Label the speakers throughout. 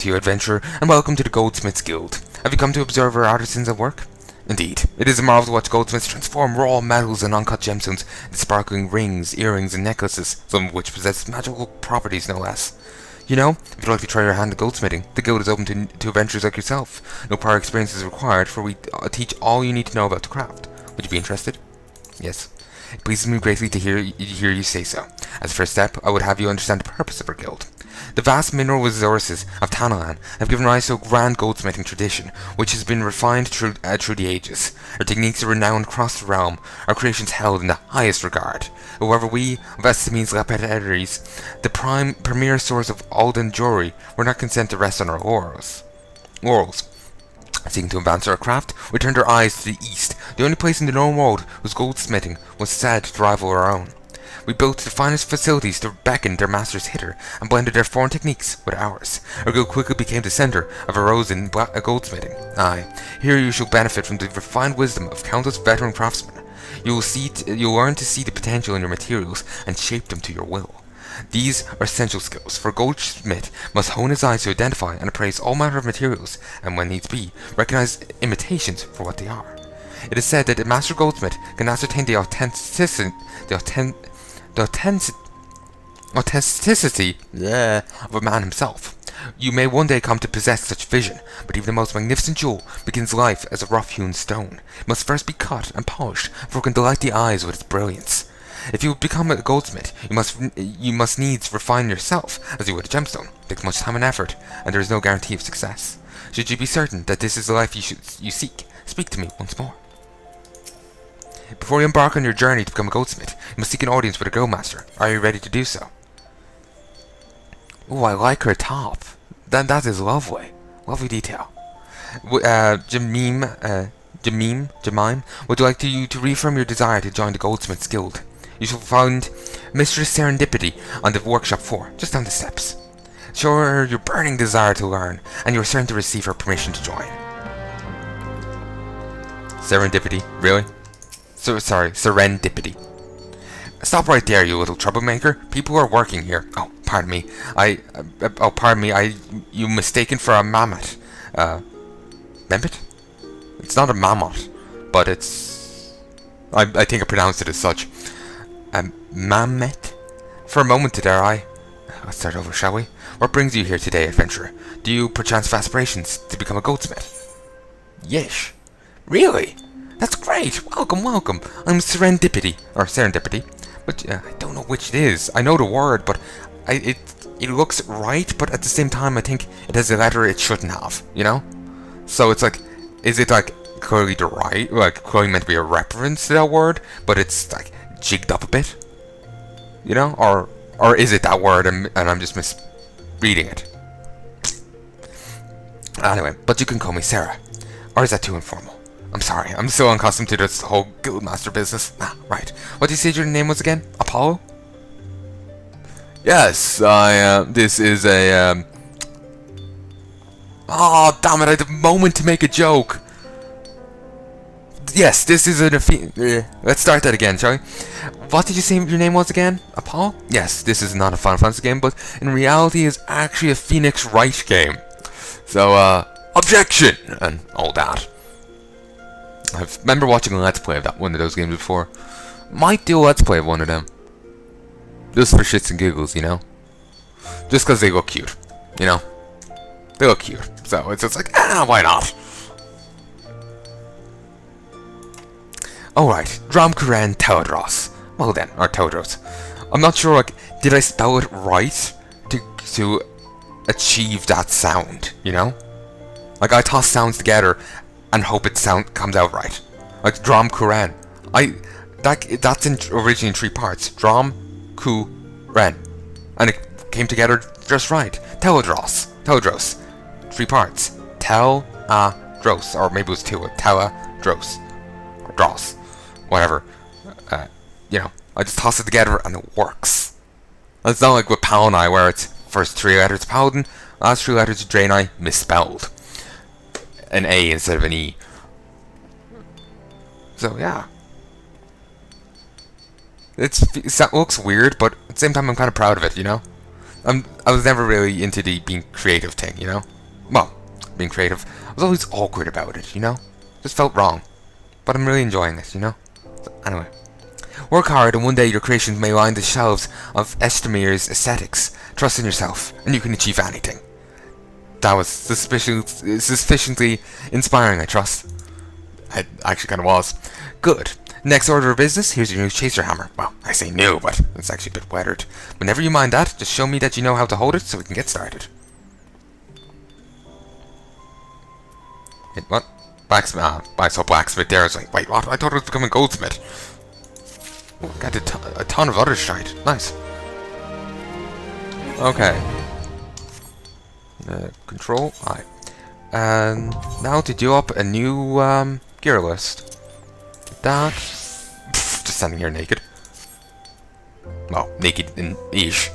Speaker 1: To you, adventurer, and welcome to the Goldsmith's Guild. Have you come to observe our artisans at work? Indeed, it is a marvel to watch goldsmiths transform raw metals and uncut gemstones into sparkling rings, earrings, and necklaces, some of which possess magical properties no less. You know, if you'd like to try your hand at goldsmithing, the guild is open to adventurers like yourself. No prior experience is required, for we teach all you need to know about the craft. Would you be interested? Yes. It pleases me greatly to hear you say so. As a first step, I would have you understand the purpose of our guild. The vast mineral resources of Palnai have given rise to a grand goldsmithing tradition, which has been refined through the ages. Our techniques are renowned across the realm, our creations held in the highest regard. However, we, of Estime's lapidaries, the premier source of Ul'dah jewelry, were not content to rest on our laurels. Seeking to advance our craft, we turned our eyes to the east, the only place in the known world whose goldsmithing was said to rival our own. We built the finest facilities to beckon their masters hither, and blended their foreign techniques with ours. Our guild quickly became the centre of a rose in goldsmithing. Aye, here you shall benefit from the refined wisdom of countless veteran craftsmen. You will learn to see the potential in your materials and shape them to your will. These are essential skills, for a goldsmith must hone his eyes to identify and appraise all manner of materials, and when needs be, recognize imitations for what they are. It is said that a master goldsmith can ascertain the authenticity of a man himself. You may one day come to possess such vision, but even the most magnificent jewel begins life as a rough-hewn stone. It must first be cut and polished before it can delight the eyes with its brilliance. If you become a goldsmith, you must needs refine yourself as you would a gemstone. It takes much time and effort, and there is no guarantee of success. Should you be certain that this is the life you seek, speak to me once more. Before you embark on your journey to become a goldsmith, you must seek an audience with a guildmaster. Are you ready to do so? Oh, I like her top. That is lovely. Lovely detail. Jemime, would you like to reaffirm your desire to join the Goldsmith's Guild? You shall find Mistress Serendipity on the workshop floor, just down the steps. Show her your burning desire to learn, and you are certain to receive her permission to join. Serendipity? Really? Sorry, Serendipity. Stop right there, you little troublemaker. People are working here. Oh, pardon me. You mistaken for a mammoth. Mammoth? It's not a mammoth, but it's... I think I pronounced it as such. Mammoth? For a moment there, let's start over, shall we? What brings you here today, adventurer? Do you perchance have aspirations to become a goldsmith? Yes. Really? That's great! Welcome! I'm Serendipity, but I don't know which it is. I know the word, but it looks right, but at the same time I think it has a letter it shouldn't have, you know? So it's like, is it like clearly clearly meant to be a reference to that word, but it's like jigged up a bit? You know? Or is it that word and I'm just misreading it? Anyway, but you can call me Sarah. Or is that too informal? I'm sorry, I'm so unaccustomed to this whole guildmaster business. Right. What did you say your name was again? Apollo? Yes, this is a, Oh, damn it, I had a moment to make a joke. Yes, this is let's start that again, shall we? What did you say your name was again? Apollo? Yes, this is not a Final Fantasy game, but in reality is actually a Phoenix Wright game. So, objection! And all that. I remember watching a Let's Play of one of those games before. Might do a Let's Play of one of them. Just for shits and giggles, you know? Just because they look cute, you know? They look cute. So it's just like, why not? Alright, Dramkuren Teodros. Well then, or Teodros. I'm not sure, did I spell it right to achieve that sound, you know? I toss sounds together and hope it comes out right. Like Dramkuren. That's originally in 3 parts. Dram, Ku, Ren. And it came together just right. Teodros. 3 parts. Dros. Or maybe it was 2. Dros. Or Dross. Whatever. You know, I just toss it together and it works. It's not like with Palnai where it's first 3 letters Paladin, last 3 letters Draenei misspelled. An A instead of an E. So yeah, it looks weird, but at the same time I'm kind of proud of it, you know? I was never really into the being creative thing, you know? Well, being creative. I was always awkward about it, you know? Just felt wrong. But I'm really enjoying it, you know? So, anyway. Work hard and one day your creations may line the shelves of Estemir's aesthetics. Trust in yourself, and you can achieve anything. That was sufficiently inspiring, I trust. It actually kind of was. Good. Next order of business, here's your new chaser hammer. Well, I say new, but it's actually a bit weathered. But never you mind that, just show me that you know how to hold it so we can get started. Wait, what? Blacksmith. I saw blacksmith there. I was like, wait, what? I thought it was becoming goldsmith. Got a ton of other shite. Nice. Okay. Control I. And now to do up a new gear list. That. Just standing here naked. Well, naked in ish.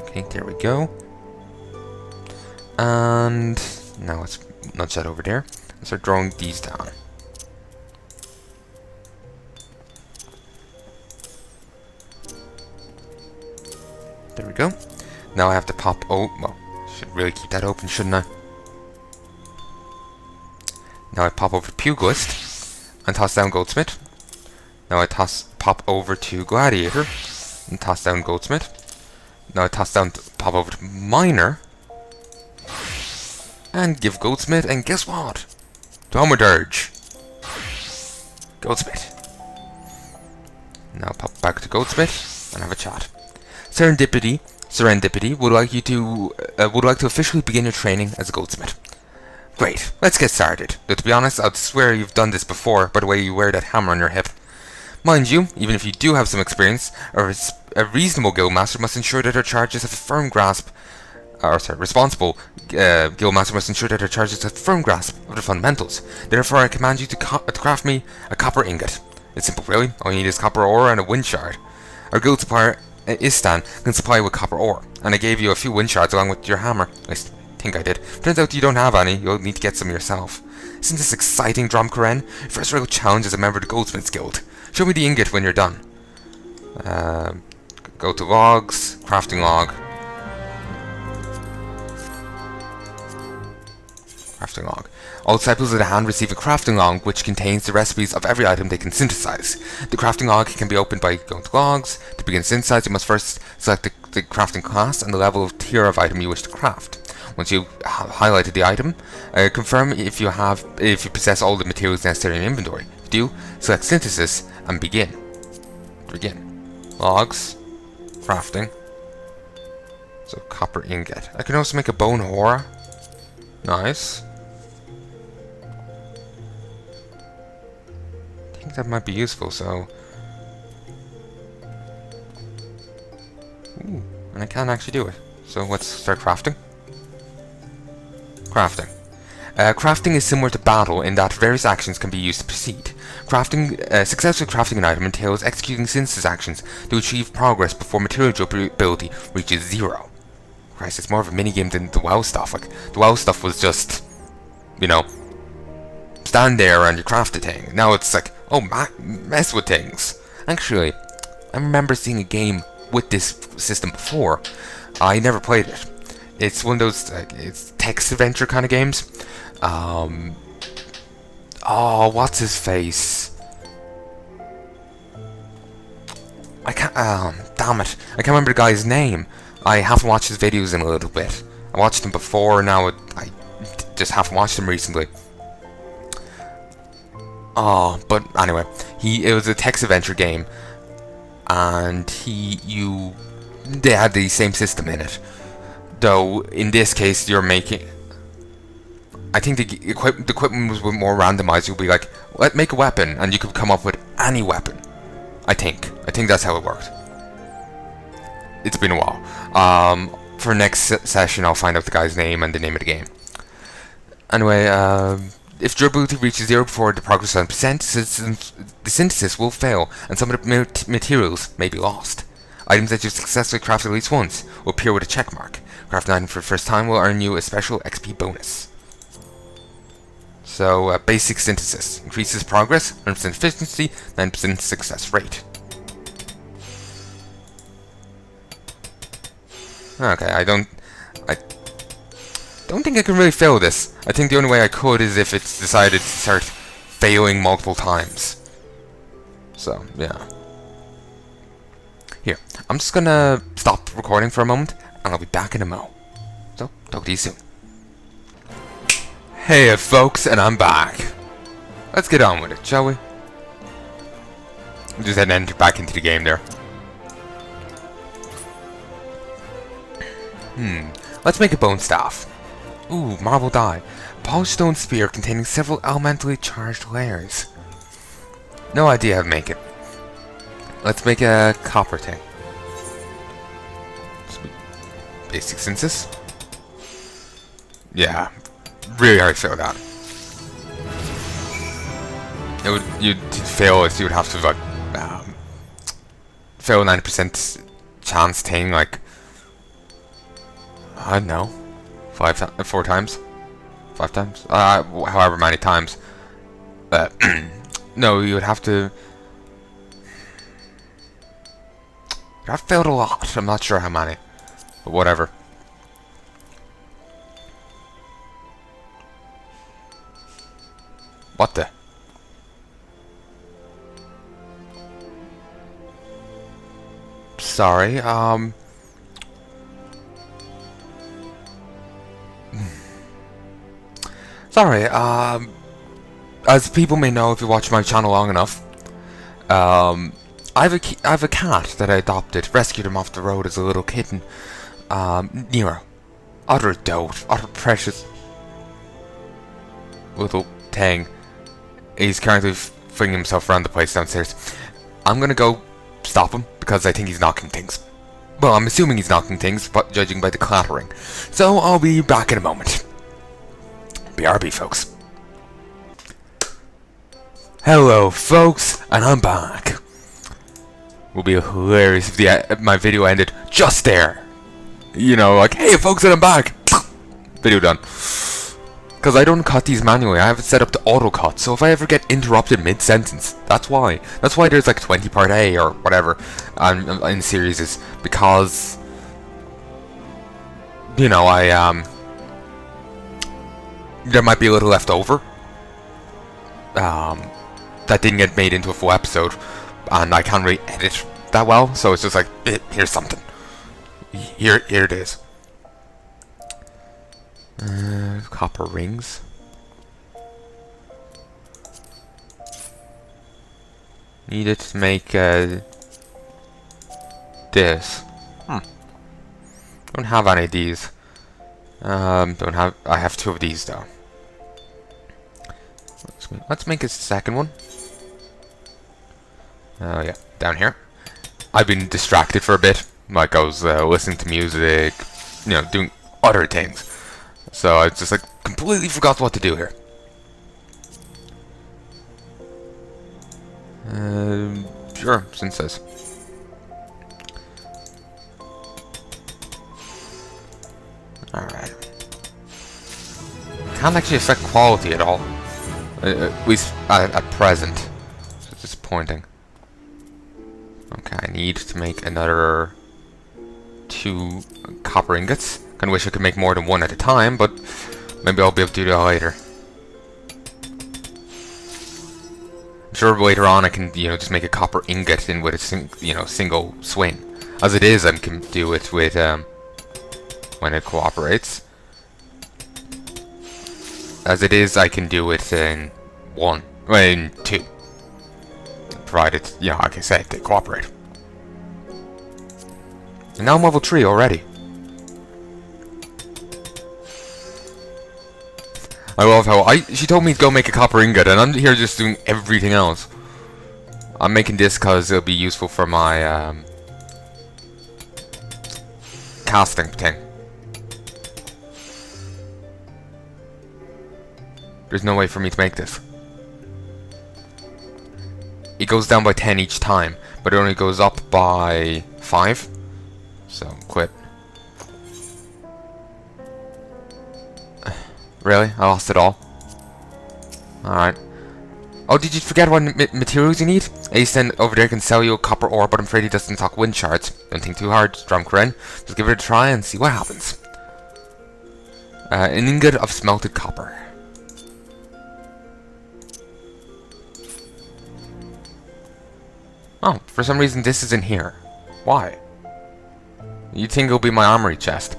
Speaker 1: Okay, there we go. And now let's nudge that over there and start drawing these down. There we go. Now I have to pop. Oh, well, should really keep that open, shouldn't I? Now I pop over to Pugilist and toss down Goldsmith. Now I pop over to Gladiator and toss down Goldsmith. Now I pop over to Miner and give Goldsmith, and guess what? Dromedary. Goldsmith. Now pop back to Goldsmith and have a chat. Serendipity would like to officially begin your training as a goldsmith. Great, let's get started. Though to be honest, I'd swear you've done this before by the way you wear that hammer on your hip. Mind you, even if you do have some experience, a reasonable guildmaster must ensure that her charges have a firm grasp. Responsible guildmaster must ensure that her charges have a firm grasp of the fundamentals. Therefore, I command you to craft me a copper ingot. It's simple, really. All you need is copper ore and a wind shard. Our guild supplier, Istan, can supply you with copper ore, and I gave you a few wind shards along with your hammer. At least, I think I did. Turns out you don't have any. You'll need to get some yourself. Isn't this exciting, Dromkaren? First real challenge as a member of the Goldsmiths Guild. Show me the ingot when you're done. Go to logs, crafting log. Crafting log. All disciples of the hand receive a crafting log which contains the recipes of every item they can synthesize. The crafting log can be opened by going to logs. To begin synthesizing, you must first select the crafting class and the level of tier of item you wish to craft. Once you have highlighted the item, confirm if you possess all the materials necessary in inventory. If you do, select synthesis and begin. Logs, crafting. So copper ingot. I can also make a bone horror. Nice. I think that might be useful, so... Ooh, and I can actually do it. So let's start crafting. Crafting is similar to battle in that various actions can be used to proceed. Successfully crafting an item entails executing synthesis actions to achieve progress before material durability reaches 0. Christ, it's more of a minigame than the WoW stuff. Like, the WoW stuff was just, you know, stand there and you craft a thing. Now it's like, oh, mess with things. Actually, I remember seeing a game with this system before. I never played it. It's one of those it's text adventure kind of games. Oh, what's his face? I can't. Damn it! I can't remember the guy's name. I haven't watched his videos in a little bit. I watched them before. Now I just haven't watched them recently. Oh, but anyway, it was a text adventure game, and they had the same system in it. Though in this case, you're making. I think the equipment was more randomized. You'll be like, make a weapon, and you could come up with any weapon. I think that's how it worked. It's been a while. For next session, I'll find out the guy's name and the name of the game. Anyway, if durability reaches 0 before the progress on percent, the synthesis will fail, and some of the materials may be lost. Items that you've successfully crafted at least once will appear with a check mark. Crafting an item for the first time will earn you a special XP bonus. So, basic synthesis. Increases progress, 100% efficiency, 9% success rate. Okay, I don't think I can really fail this. I think the only way I could is if it's decided to start failing multiple times. So, yeah. Here, I'm just gonna stop recording for a moment, and I'll be back in a mo. So, talk to you soon. Hey folks, and I'm back. Let's get on with it, shall we? Just enter back into the game there. Let's make a bone staff. Ooh, marble die. Polished stone spear containing several elementally charged layers. No idea how to make it. Let's make a copper thing. Basic synthesis. Yeah, really hard to fail that. You'd fail if you would have to like fail 90% chance thing like I don't know, 4 times, 5 times, however many times. No, you would have to. I've failed a lot. I'm not sure how many, but whatever. What the? Sorry, Sorry, as people may know if you watch my channel long enough, I have a cat that I adopted, rescued him off the road as a little kitten. Nero. Utter dote, utter precious little thing. He's currently flinging himself around the place downstairs. I'm gonna go stop him because I think he's knocking things. Well, I'm assuming he's knocking things, but judging by the clattering. So I'll be back in a moment. BRB, folks. Hello, folks, and I'm back. Will be hilarious if my video ended just there. You know, like, hey, folks, and I'm back. Video done. Because I don't cut these manually. I have it set up to auto-cut, so if I ever get interrupted mid-sentence, that's why. That's why there's like 20 part A or whatever in series is because, you know, there might be a little left over that didn't get made into a full episode, and I can't really edit that well, so it's just like, here's something. Here it is. Copper rings. Needed to make this. Don't have any of these. I have 2 of these though. Let's make a second one. Oh yeah, down here. I've been distracted for a bit. Like I was listening to music, you know, doing other things. So I just like completely forgot what to do here. Sure, synthesis. Alright. Can't actually affect quality at all. At least at present. So it's disappointing. Okay, I need to make another 2 copper ingots. Kinda wish I could make more than 1 at a time, but maybe I'll be able to do that later. I'm sure later on I can, you know, just make a copper ingot in with a single swing. As it is, I can do it with when it cooperates. As it is, I can do it in 1, well, in 2. Provided, you know, like I said, they cooperate. And now I'm level 3 already. I love how she told me to go make a copper ingot, and I'm here just doing everything else. I'm making this because it'll be useful for my casting thing. There's no way for me to make this. It goes down by 10 each time, but it only goes up by 5. So, quit. Really? I lost it all? Alright. Oh, did you forget what materials you need? Ace over there can sell you a copper ore, but I'm afraid he doesn't stock wind shards. Don't think too hard, Drumcren. Just give it a try and see what happens. An ingot of smelted copper. Oh, for some reason this is in here. Why? You'd think it'll be my armory chest.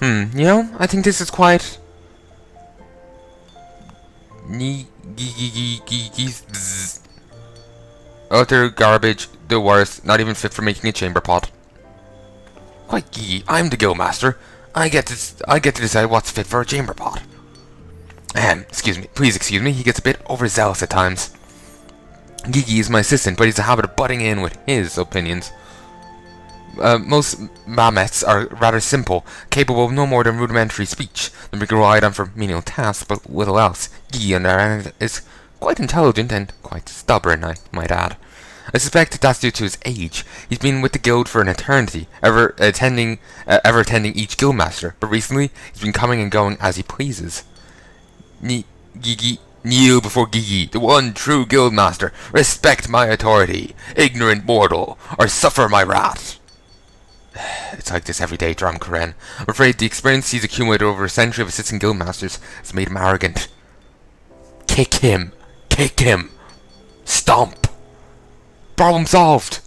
Speaker 1: You know, I think this is quite... Utter garbage, the worst, not even fit for making a chamber pot. Quite geeky, I'm the guildmaster. I get to decide what's fit for a chamber pot. Excuse me, please excuse me, he gets a bit overzealous at times. Gigi is my assistant, but he's a habit of butting in with his opinions. Most Mamets are rather simple, capable of no more than rudimentary speech. They can be relied on for menial tasks, but little else. Gigi, on the other hand, is quite intelligent and quite stubborn, I might add. I suspect that's due to his age. He's been with the guild for an eternity, ever attending each guildmaster, but recently he's been coming and going as he pleases. Gigi, kneel before Gigi, the one true guildmaster. Respect my authority, ignorant mortal, or suffer my wrath. It's like this every day, Drumcren. I'm afraid the experience he's accumulated over a century of assisting guildmasters has made him arrogant. Kick him! Kick him! Stomp! Problem solved!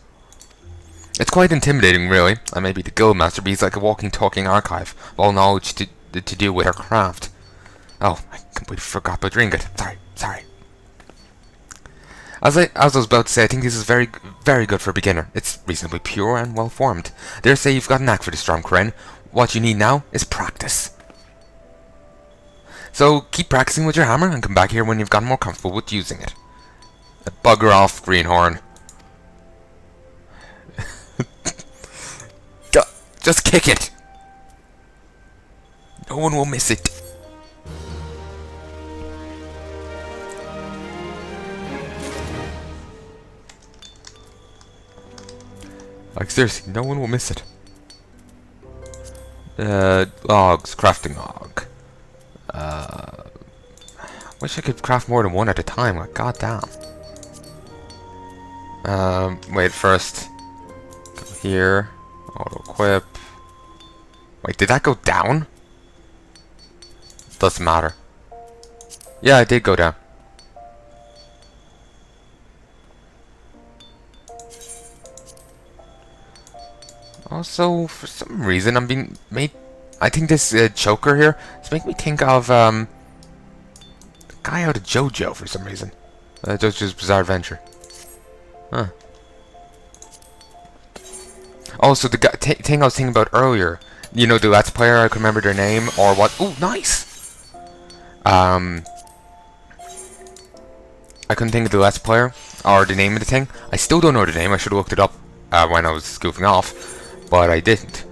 Speaker 1: It's quite intimidating, really. I may be the guildmaster, but he's like a walking, talking archive of all knowledge to do with our craft. Oh, I completely forgot about drink it. Sorry. As I was about to say, I think this is very, very good for a beginner. It's reasonably pure and well formed. Dare say you've got a knack for this, Drumcren. What you need now is practice. So keep practicing with your hammer and come back here when you've gotten more comfortable with using it. Bugger off, Greenhorn. Just kick it. No one will miss it. Like seriously, no one will miss it. Logs, crafting log. Wish I could craft more than one at a time, like goddamn. Wait first. Go here. Auto equip. Wait, did that go down? Doesn't matter. Yeah, it did go down. Also, for some reason, I'm being made... I think this choker here is making me think of, the guy out of JoJo for some reason. JoJo's Bizarre Adventure. Huh. Also, the thing I was thinking about earlier, you know, the Let's Player, I can remember their name, or what... Ooh, nice! I couldn't think of the Let's Player, or the name of the thing. I still don't know the name, I should have looked it up when I was goofing off. But I didn't.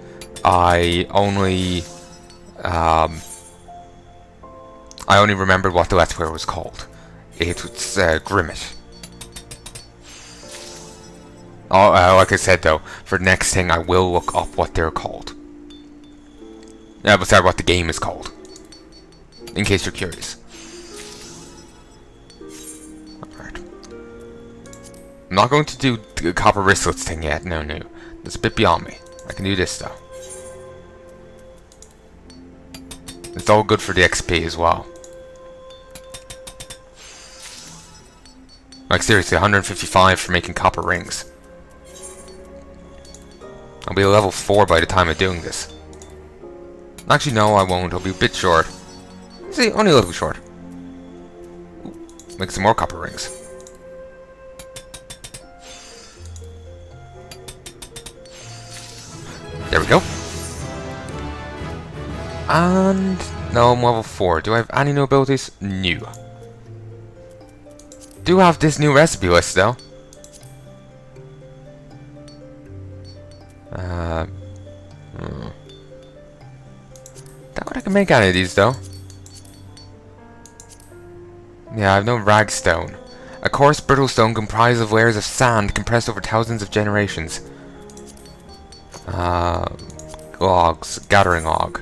Speaker 1: I only remembered what the Let's Player was called. It was Grimmett. Oh, like I said though, for the next thing I will look up what they're called. Yeah, but sorry, what the game is called. In case you're curious. Alright. I'm not going to do the copper wristlets thing yet, no. That's a bit beyond me. I can do this though. It's all good for the XP as well. Like seriously, 155 for making copper rings. I'll be a level 4 by the time of doing this. Actually no, I won't. I'll be a bit short. See, only a little short. Ooh, make some more copper rings. There we go. And... no, I'm level 4. Do I have any new abilities? New. Do have this new recipe list, though. Doubt I can make any of these, though. Yeah, I have no ragstone. A coarse, brittle stone comprised of layers of sand compressed over thousands of generations. Logs. Gathering log.